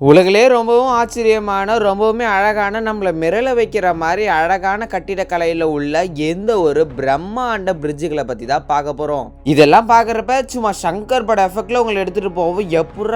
உலகிலே ரொம்பவும் ஆச்சரியமான, ரொம்பவுமே அழகான, நம்மள மிரள வைக்கிற மாதிரி அழகான கட்டிடக்கலையில் உள்ள எந்த ஒரு பிரம்மாண்ட பிரிட்ஜுகளை பற்றி தான் பார்க்க போகிறோம். இதெல்லாம் பார்க்குறப்ப சும்மா சங்கர் பட எஃபெக்டில் உங்களை எடுத்துகிட்டு போவோம்.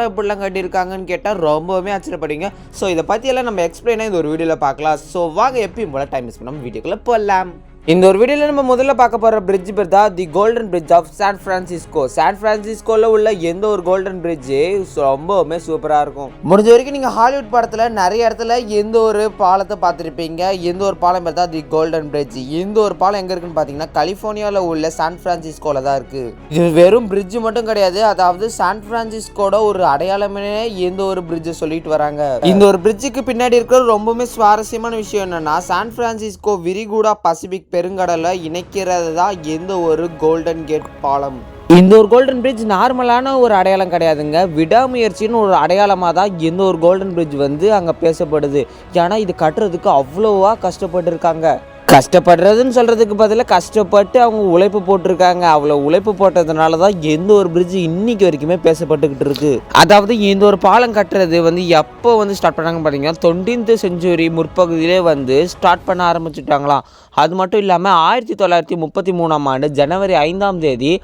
இப்படிலாம் கட்டியிருக்காங்கன்னு கேட்டால் ரொம்பவுமே ஆச்சரியப்படுவீங்க. ஸோ இதை பற்றியெல்லாம் நம்ம எக்ஸ்பிளைனாக இந்த ஒரு வீடியோவில் பார்க்கலாம். ஸோ வாங்க எப்பயும் போல டைம் மிஸ் பண்ணாமல் வீடியோக்குள்ளே போகலாம். இந்த ஒரு வீடியோவில் நம்ம முதல்ல பார்க்க போகிற பிரிட்ஜ் பேர் தான் the Golden Bridge of San Francisco. San பிரான்சிஸ்கோவில் உள்ள எந்த ஒரு கோல்டன் பிரிட்ஜு ரொம்பவுமே சூப்பராக இருக்கும். முடிஞ்ச வரைக்கும் நீங்கள் ஹாலிவுட் படத்தில் நிறைய இடத்துல எந்த ஒரு பாலத்தை பார்த்துருப்பீங்க. எந்த ஒரு பாலம் பேர் தான் தி கோல்டன் பிரிட்ஜ். இந்த ஒரு பாலம் எங்கே இருக்குன்னு பார்த்தீங்கன்னா கலிஃபோர்னியாவில் உள்ள சான் பிரான்சிஸ்கோவில் தான் இருக்குது. இது வெறும் பிரிட்ஜ் மட்டும் கிடையாது, அதாவது சான் பிரான்சிஸ்கோட ஒரு அடையாளமே எந்த ஒரு பிரிட்ஜை சொல்லிட்டு வராங்க. இந்த ஒரு பிரிட்ஜுக்கு பின்னாடி இருக்கிற ரொம்பவுமே சுவாரஸ்யமான விஷயம் என்னன்னா, சான் பிரான்சிஸ்கோ விரிகுடா பசிபிக் பெருங்கடலை இணைக்கிறது தான் எந்த ஒரு கோல்டன் கேட் பாலம். இந்த ஒரு கோல்டன் பிரிட்ஜ் நார்மலான ஒரு அடையாளம் கிடையாதுங்க, விடாமுயற்சின்னு ஒரு அடையாளமாக தான் எந்த ஒரு கோல்டன் பிரிட்ஜ் வந்து அங்கே பேசப்படுது. ஏன்னா இது கட்டுறதுக்கு அவ்வளோவா கஷ்டப்பட்டு இருக்காங்க. கஷ்டப்படுறதுன்னு சொல்கிறதுக்கு பதிலாக கஷ்டப்பட்டு அவங்க உழைப்பு போட்டிருக்காங்க. அவ்வளோ உழைப்பு போட்டதுனால தான் எந்த ஒரு பிரிட்ஜ் இன்னைக்கு வரைக்குமே பேசப்பட்டுக்கிட்டு இருக்கு. அதாவது இந்த ஒரு பாலம் கட்டுறது வந்து எப்போ வந்து ஸ்டார்ட் பண்ணாங்க பார்த்தீங்கன்னா 20th செஞ்சுரி முற்பகுதியிலே வந்து ஸ்டார்ட் பண்ண ஆரம்பிச்சுட்டாங்களாம். அது மட்டும் இல்லாமல் 1933ஆம் ஆண்டு ஜனவரி 5ஆம் தேதி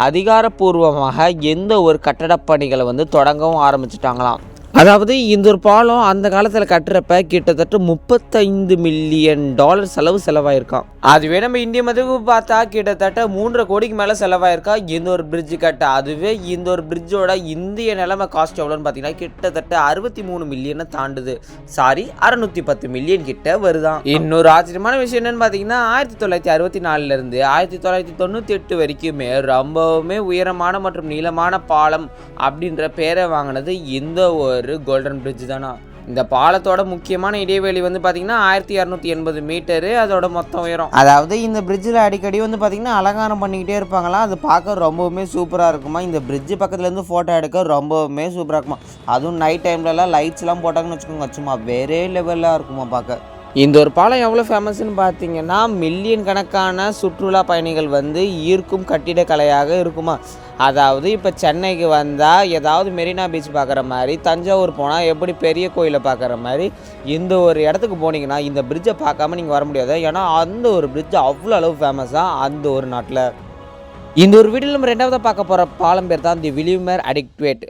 அதிகாரப்பூர்வமாக எந்த ஒரு கட்டடப் பணிகளை வந்து தொடங்கவும் ஆரம்பிச்சுட்டாங்களாம். அதாவது இந்த ஒரு பாலம் அந்த காலத்தில் கட்டுறப்ப கிட்டத்தட்ட $35 மில்லியன் செலவாயிருக்கான். அதுவே நம்ம இந்திய மதிப்பு பார்த்தா கிட்டத்தட்ட 3.5 கோடிக்கு மேலே செலவாயிருக்கா இந்த ஒரு பிரிட்ஜு கட்ட. அதுவே இந்த ஒரு பிரிட்ஜோட இந்திய நிலைமை காஸ்ட் எவ்வளோன்னு பார்த்தீங்கன்னா கிட்டத்தட்ட 63 மில்லியனை தாண்டுது. 610 மில்லியன் கிட்ட வருதான். இன்னொரு ஆச்சரியமான விஷயம் என்னன்னு பார்த்தீங்கன்னா 1964 1998 வரைக்குமே ரொம்பவுமே உயரமான மற்றும் நீளமான பாலம் அப்படின்ற பேரை வாங்கினது இந்த ஒரு கோல்டன் பிரிட்ஜ் தானா. இந்த பாலத்தோட முக்கியமான இடைவெளி வந்து பார்த்தீங்கன்னா 1280 மீட்டரு அதோட மொத்தம் உயரம். அதாவது இந்த பிரிட்ஜில் அடிக்கடி வந்து பார்த்தீங்கன்னா அலங்காரம் பண்ணிக்கிட்டே இருப்பாங்களாம். அது பார்க்க ரொம்பவுமே சூப்பராக இருக்குமா. இந்த பிரிட்ஜு பக்கத்துலேருந்து ஃபோட்டோ எடுக்க ரொம்பவுமே சூப்பராக இருக்குமா. அதுவும் நைட் டைம்லலாம் லைட்ஸ்லாம் போட்டாங்கன்னு வச்சுக்கோங்க, சும்மா வேறே லெவலாக இருக்குமா பார்க்க. இந்த ஒரு பாலம் எவ்வளோ ஃபேமஸ்ன்னு பார்த்தீங்கன்னா மில்லியன் கணக்கான சுற்றுலா பயணிகள் வந்து ஈர்க்கும் கட்டிடக்கலையாக இருக்குமா. அதாவது இப்போ சென்னைக்கு வந்தால் ஏதாவது மெரினா பீச் பார்க்குற மாதிரி, தஞ்சாவூர் போனால் எப்படி பெரிய கோயிலை பார்க்குற மாதிரி இந்த ஒரு இடத்துக்கு போனீங்கன்னா இந்த பிரிட்ஜை பார்க்காம நீங்கள் வர முடியாது. ஏன்னா அந்த ஒரு பிரிட்ஜ் அவ்வளோ அளவு ஃபேமஸாக அந்த ஒரு நாட்டில். இந்த ஒரு வீடியோவில் நம்ம ரெண்டாவதாக பார்க்க போகிற பாலம் பேர் தான் தி வில்லியமர் அடிக்வேட்.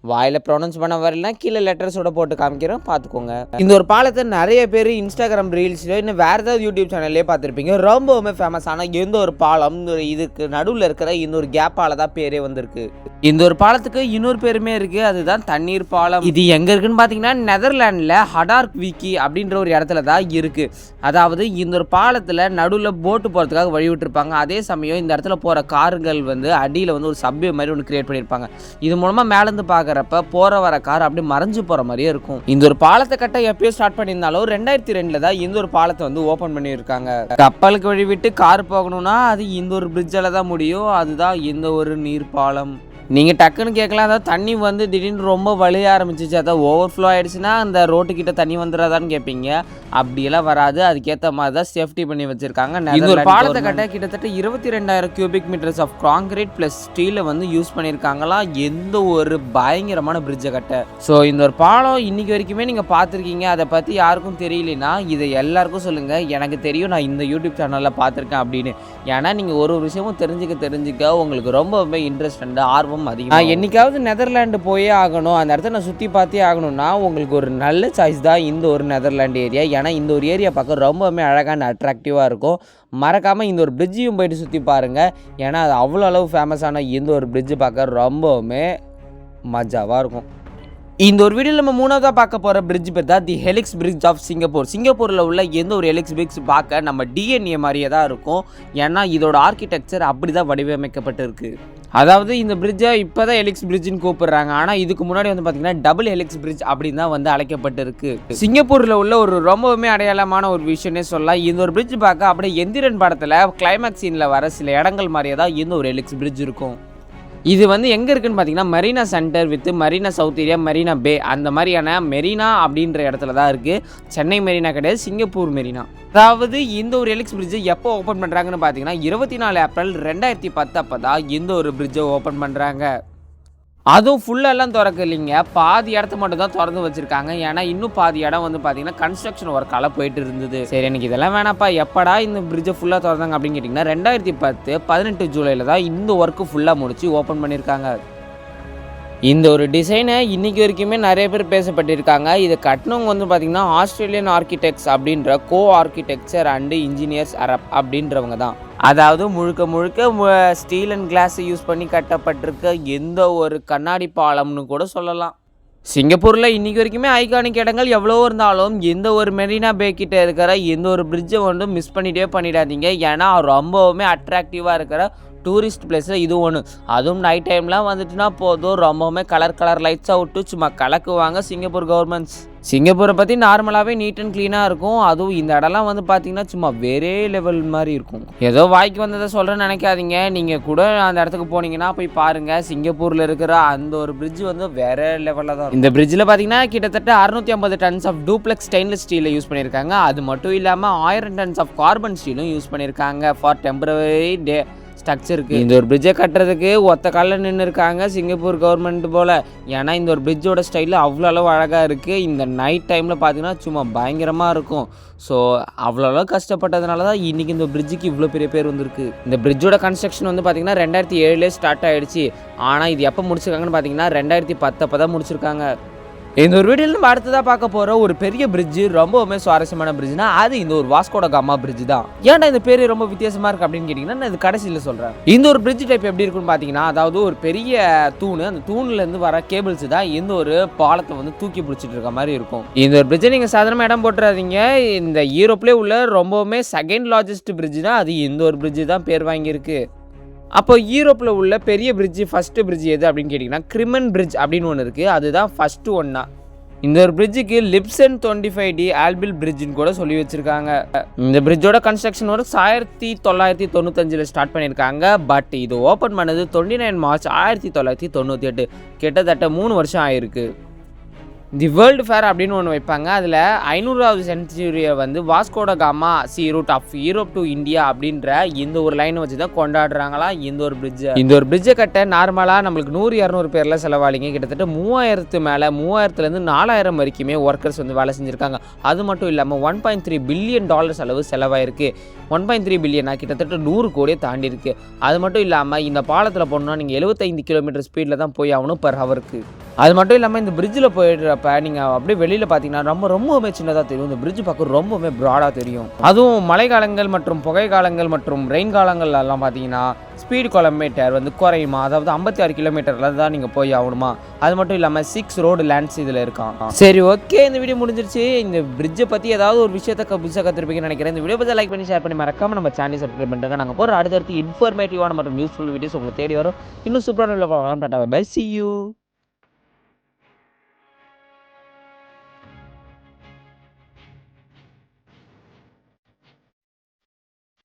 வாயில் ப்ரொனவுன்ஸ் பண்ண வரலாம், கீழே லெட்டர்ஸோட போட்டு காமிக்கிறோம், பார்த்துக்கோங்க. இந்த ஒரு பாலத்தை நிறைய பேர் இன்ஸ்டாகிராம் ரீல்ஸில் இன்னும் வேறு ஏதாவது யூடியூப் சேனல்லே பார்த்துருப்பீங்க. ரொம்பவுமே ஃபேமஸ். ஆனால் எந்த ஒரு பாலம் இதுக்கு நடுவில் இருக்கிற இந்த ஒரு கேப்பால் தான் பேரே வந்திருக்கு. இந்த ஒரு பாலத்துக்கு இன்னொரு பேருமே இருக்குது, அதுதான் தண்ணீர் பாலம். இது எங்கே இருக்குன்னு பார்த்தீங்கன்னா நெதர்லாண்டில் ஹடார்க்விக்கி அப்படின்ற ஒரு இடத்துல தான் இருக்குது. அதாவது இந்த ஒரு பாலத்தில் நடுவில் போட்டு போகிறதுக்காக வழி விட்டுருப்பாங்க. அதே சமயம் இந்த இடத்துல போகிற கார்கள் வந்து அடியில் வந்து ஒரு சப்வே மாதிரி ஒன்று கிரியேட் பண்ணியிருப்பாங்க. இது மூலமாக மேலேருந்து பார்க்குறப்ப போகிற வர கார் அப்படி மறைஞ்சு போகிற மாதிரியே இருக்கும். இந்த ஒரு பாலத்தை கட்ட எப்பயோ ஸ்டார்ட் பண்ணியிருந்தாலும் 2002 தான் இந்த ஒரு பாலத்தை வந்து ஓப்பன் பண்ணியிருக்காங்க. கப்பலுக்கு வழி விட்டு கார் போகணும்னா அது இந்த ஒரு பிரிட்ஜில் தான் முடியும். அதுதான் இந்த ஒரு நீர் பாலம். நீங்கள் டக்குன்னு கேட்கலாம், அதாவது தண்ணி வந்து திடீர்னு ரொம்ப வழிய ஆரம்பிச்சிச்சு, அதாவது ஓவர்ஃப்ளோ ஆகிடுச்சுன்னா அந்த ரோட்டுக்கிட்ட தண்ணி வந்துடாதான்னு கேட்பீங்க. அப்படியெல்லாம் வராது. அதுக்கேற்ற மாதிரி தான் சேஃப்டி பண்ணி வச்சுருக்காங்க. இந்த ஒரு பாலத்தை கட்ட கிட்டத்தட்ட 22,000 cubic metres of concrete plus ஸ்டீலை வந்து யூஸ் பண்ணியிருக்காங்களாம் எந்த ஒரு பயங்கரமான பிரிட்ஜை கட்ட. ஸோ இந்த ஒரு பாலம் இன்றைக்கி வரைக்குமே நீங்கள் பார்த்துருக்கீங்க. அதை பற்றி யாருக்கும் தெரியலனா இதை எல்லாருக்கும் சொல்லுங்கள், எனக்கு தெரியும், நான் இந்த யூடியூப் சேனலில் பார்த்துருக்கேன் அப்படின்னு. ஏன்னா நீங்கள் ஒரு விஷயமும் தெரிஞ்சுக்க உங்களுக்கு ரொம்பவே இன்ட்ரெஸ்ட் அண்ட் ஆர்வம் அதிகம். என்னைக்காவது நெதர்லாண்டு போயே ஆகணும், அந்த இடத்த நான் சுற்றி பார்த்தே ஆகணும்னா உங்களுக்கு ஒரு நல்ல சாய்ஸ் தான் இந்த ஒரு நெதர்லாண்டு ஏரியா. ஏன்னா இந்த ஒரு ஏரியா பார்க்க ரொம்பவுமே அழகான அட்ராக்டிவாக இருக்கும். மறக்காமல் இந்த ஒரு பிரிட்ஜையும் போயிட்டு சுற்றி பாருங்கள். ஏன்னா அது அவ்வளோ அளவு ஃபேமஸான இந்த ஒரு பிரிட்ஜு பார்க்க ரொம்பவுமே மஜாவாக இருக்கும். இந்த ஒரு வீடியோவில் நம்ம மூணாவதாக பார்க்க போகிற பிரிட்ஜ் பேர் தான் தி ஹெலிக்ஸ் பிரிட்ஜ் ஆஃப் சிங்கப்பூர். சிங்கப்பூரில் உள்ள எந்த ஒரு ஹெலிக்ஸ் பிரிட்ஜ் பார்க்க நம்ம டிஎன்ஏ மாதிரியே தான் இருக்கும். ஏன்னா இதோட ஆர்கிடெக்சர் அப்படி தான் வடிவமைக்கப்பட்டிருக்கு. அதாவது இந்த பிரிட்ஜை இப்போ தான் ஹெலிக்ஸ் பிரிட்ஜுன்னு கூப்பிடுறாங்க. ஆனால் இதுக்கு முன்னாடி வந்து பார்த்திங்கன்னா டபுள் ஹெலிக்ஸ் பிரிட்ஜ் அப்படின்னு தான் வந்து அழைக்கப்பட்டிருக்கு. சிங்கப்பூரில் உள்ள ஒரு ரொம்பவுமே அடையாளமான ஒரு விஷயம்னே சொல்லலாம். இந்த ஒரு பிரிட்ஜ் பார்க்க அப்படியே எந்திரன் படத்தில் கிளைமேக்ஸ் சீனில் வர சில இடங்கள் மாதிரியே தான் இந்த ஒரு ஹெலிக்ஸ் பிரிட்ஜ் இருக்கும். இது வந்து எங்கே இருக்குன்னு பார்த்தீங்கன்னா Marina centre with Marina south area, Marina bay, அந்த மாதிரியான மெரினா அப்படின்ற இடத்துல தான் இருக்குது. சென்னை மெரினா கிடையாது, சிங்கப்பூர் மெரினா. அதாவது இந்த ஒரு ஹெலிக்ஸ் பிரிட்ஜை எப்போ ஓப்பன் பண்ணுறாங்கன்னு பார்த்தீங்கன்னா 24 ஏப்ரல் 2010 அப்போ தான் இந்த ஒரு பிரிட்ஜை ஓப்பன் பண்ணுறாங்க. அதுவும் ஃபுல்லெல்லாம் திறக்க இல்லைங்க, பாதி இடத்த மட்டும் தான் திறந்து வச்சுருக்காங்க. ஏன்னா இன்னும் பாதி இடம் வந்து பார்த்தீங்கன்னா கன்ஸ்ட்ரக்ஷன் ஒர்க்கால் போயிட்டு இருந்தது. சரி எனக்கு இதெல்லாம் வேணாப்பா, எப்படா இந்த பிரிட்ஜை ஃபுல்லாக திறந்தாங்க அப்படின்னு கேட்டிங்கன்னா 2010 18 ஜூலையில் தான் இந்த ஒர்க்கு ஃபுல்லாக முடிச்சு ஓப்பன் பண்ணியிருக்காங்க. இந்த ஒரு டிசைனை இன்றைக்கி வரைக்குமே நிறைய பேர் பேசப்பட்டிருக்காங்க. இதை கட்டினவங்க வந்து பார்த்திங்கன்னா ஆஸ்திரேலியன் ஆர்கிடெக்ட்ஸ் அப்படின்ற கோ ஆர்கிடெக்சர் அண்டு இன்ஜினியர்ஸ் அரப் அப்படின்றவங்க தான். அதாவது முழுக்க முழுக்க ஸ்டீல் அண்ட் கிளாஸை யூஸ் பண்ணி கட்டப்பட்டிருக்க எந்த ஒரு கண்ணாடி பாலம்னு கூட சொல்லலாம். சிங்கப்பூரில் இன்றைக்கி வரைக்குமே ஐகானிக் இடங்கள் எவ்வளோ இருந்தாலும் எந்த ஒரு மெரினா பே கிட்ட இருக்கிற எந்த ஒரு பிரிட்ஜை வந்து மிஸ் பண்ணிடாதீங்க. ஏன்னா ரொம்பவுமே அட்ராக்டிவாக இருக்கிற டூரிஸ்ட் பிளேஸில் இது ஒன்று. அதுவும் நைட் டைம்லாம் வந்துட்டுனா போதும், ரொம்பவுமே கலர் லைட்ஸாக விட்டு சும்மா கலக்குவாங்க சிங்கப்பூர் கவர்மெண்ட்ஸ். சிங்கப்பூரை பற்றி நார்மலாகவே நீட் அண்ட் க்ளீனாக இருக்கும். அதுவும் இந்த இடம்லாம் வந்து பார்த்திங்கன்னா சும்மா வேறே லெவல் மாதிரி இருக்கும். ஏதோ வாய்க்கு வந்ததை சொல்கிறேன்னு நினைக்காதீங்க, நீங்கள் கூட அந்த இடத்துக்கு போனீங்கன்னா போய் பாருங்கள். சிங்கப்பூரில் இருக்கிற அந்த ஒரு பிரிட்ஜ் வந்து வேறு லெவலில் தான். இந்த பிரிட்ஜில் பார்த்திங்கன்னா கிட்டத்தட்ட 650 டன்ஸ் ஆஃப் டூப்ளெக்ஸ் ஸ்டெயின்லெஸ் ஸ்டீலை யூஸ் பண்ணியிருக்காங்க. அது மட்டும் இல்லாமல் 1000 டன்ஸ் ஆஃப் கார்பன் ஸ்டீலும் யூஸ் பண்ணியிருக்காங்க ஃபார் டெம்பரரி ஸ்ட்ரக்சருக்கு. இந்த ஒரு பிரிட்ஜை கட்டுறதுக்கு ஒத்த காலில் நின்று இருக்காங்க சிங்கப்பூர் கவர்மெண்ட் போல். ஏன்னா இந்த ஒரு பிரிட்ஜோட ஸ்டைலில் அவ்வளோ அளவு அழகாக இருக்குது. இந்த நைட் டைமில் பார்த்தீங்கன்னா சும்மா பயங்கரமாக இருக்கும். ஸோ அவ்வளோ அளவு கஷ்டப்பட்டதுனால தான் இன்றைக்கி இந்த பிரிட்ஜுக்கு இவ்வளோ பெரிய பேர் வந்திருக்கு. இந்த பிரிட்ஜோட கன்ஸ்ட்ரக்ஷன் வந்து பார்த்திங்கன்னா 2007 ஸ்டார்ட் ஆகிடுச்சு. ஆனால் இது எப்போ முடிச்சிருக்காங்கன்னு பார்த்தீங்கன்னா 2010 அப்போ தான் முடிச்சிருக்காங்க. இந்த ஒரு வீடியோவில் நம்ம அடுத்ததாக பார்க்க போகிற ஒரு பெரிய பிரிட்ஜு, ரொம்பவுமே சுவாரஸ்யமான பிரிட்ஜ்னா அது இந்த ஒரு வாஸ்கோ ட காமா பிரிட்ஜ் தான். ஏன்டா இந்த பேர் ரொம்ப வித்தியாசமாக இருக்குது அப்படின்னு கேட்டிங்கன்னா நான் இது கடைசியில் சொல்கிறேன். இந்த ஒரு பிரிட்ஜ் டைப் எப்படி இருக்குன்னு பார்த்தீங்கன்னா, அதாவது ஒரு பெரிய தூண், அந்த தூண்லேருந்து வர கேபிள்ஸ் தான் இந்த ஒரு பாலத்தை வந்து தூக்கி பிடிச்சிட்டு இருக்க மாதிரி இருக்கும். இந்த ஒரு பிரிட்ஜை நீங்கள் சாதாரணமாக இடம் போட்டுறாதீங்க. இந்த யூரோப்லேயே உள்ள ரொம்பவுமே செகண்ட் லார்ஜஸ்ட் பிரிட்ஜ் தான் அது இந்த ஒரு பிரிட்ஜு தான் பேர் வாங்கியிருக்கு. அப்போ யூரோப்பில் உள்ள பெரிய பிரிட்ஜு ஃபஸ்ட்டு பிரிட்ஜ் எது அப்படின்னு கேட்டிங்கன்னா கிரிமன் பிரிட்ஜ் அப்படின்னு ஒன்று இருக்குது. அதுதான் ஃபஸ்ட்டு ஒன்றா. இந்த ஒரு பிரிட்ஜுக்கு லிப்சன் 25D ஆல்பில் பிரிட்ஜுன்னு கூட சொல்லி வச்சுருக்காங்க. இந்த பிரிட்ஜோட கன்ஸ்ட்ரக்ஷன் ஒரு 1995 ஸ்டார்ட் பண்ணியிருக்காங்க. பட் இது ஓப்பன் பண்ணது 29 மார்ச் 1998, கிட்டத்தட்ட 3 வருஷம் ஆயிருக்கு. தி வேர்ல்டு ஃபேர் அப்படின்னு ஒன்று வைப்பாங்க. அதில் 500வது சென்ச்சுரியை வந்து Vasco da Gama sea route of Europe to India அப்படின்ற இந்த ஒரு லைனை வச்சு தான் கொண்டாடுறாங்களா இந்த ஒரு பிரிட்ஜை. இந்த ஒரு பிரிட்ஜை கட்ட நார்மலாக நம்மளுக்கு 100-200 பேரில் செலவாளிங்க. கிட்டத்தட்ட 3000 மேலே 3000லேருந்து 4000 வரைக்குமே ஒர்க்கர்ஸ் வந்து வேலை செஞ்சுருக்காங்க. அது மட்டும் இல்லாமல் $1.3 பில்லியன் அளவு செலவாயிருக்கு. 1.3 பில்லியனா கிட்டத்தட்ட 100 கோடியை தாண்டி இருக்கு. அது மட்டும் இல்லாமல் இந்த பாலத்தில் போனோம்னா நீங்கள் 75 கிலோமீட்டர் ஸ்பீடில் தான் போய் ஆகணும் பர் ஹவருக்கு. அது மட்டும் இல்லாமல் இந்த பிரிட்ஜில் போயிடுறப்ப நீங்கள் அப்படியே வெளியில் பார்த்தீங்கன்னா ரொம்பவுமே சின்னதாக தெரியும். இந்த பிரிட்ஜ் பார்க்க ரொம்பவுமே ப்ராடாக தெரியும். அதுவும் மழைக்காலங்கள் மற்றும் புகை காலங்கள் மற்றும் ரெயின் காலங்கள்லாம் பார்த்தீங்கன்னா ஸ்பீட் கிலோமீட்டர் வந்து குறையுமா, அதாவது 56 கிலோமீட்டரில் தான் நீங்கள் போய் ஆகணுமா. அது மட்டும் இல்லாமல் 6 ரோடு லேண்ட்ஸ் இதில் இருக்கான். சரி, ஓகே, இந்த வீடியோ முடிஞ்சிருச்சு. இந்த பிரிட்ஜை பற்றி ஏதாவது ஒரு விஷயத்தை புதுசாக கற்றுருப்பீங்கன்னு நினைக்கிறேன். இந்த வீடியோ பற்றி லைக் பண்ணி ஷேர் பண்ணி மறக்காமல் நம்ம சேனல் சப்ஸ்கிரைப் பண்ணுறாங்க. நாங்கள் போகிற அடுத்தடுத்து இன்ஃபர்மேட்டிவான மற்றும் யூஸ்ஃபுல் வீடியோஸ் உங்களுக்கு தேடி வரும். இன்னும் சூப்பரான பை. See you.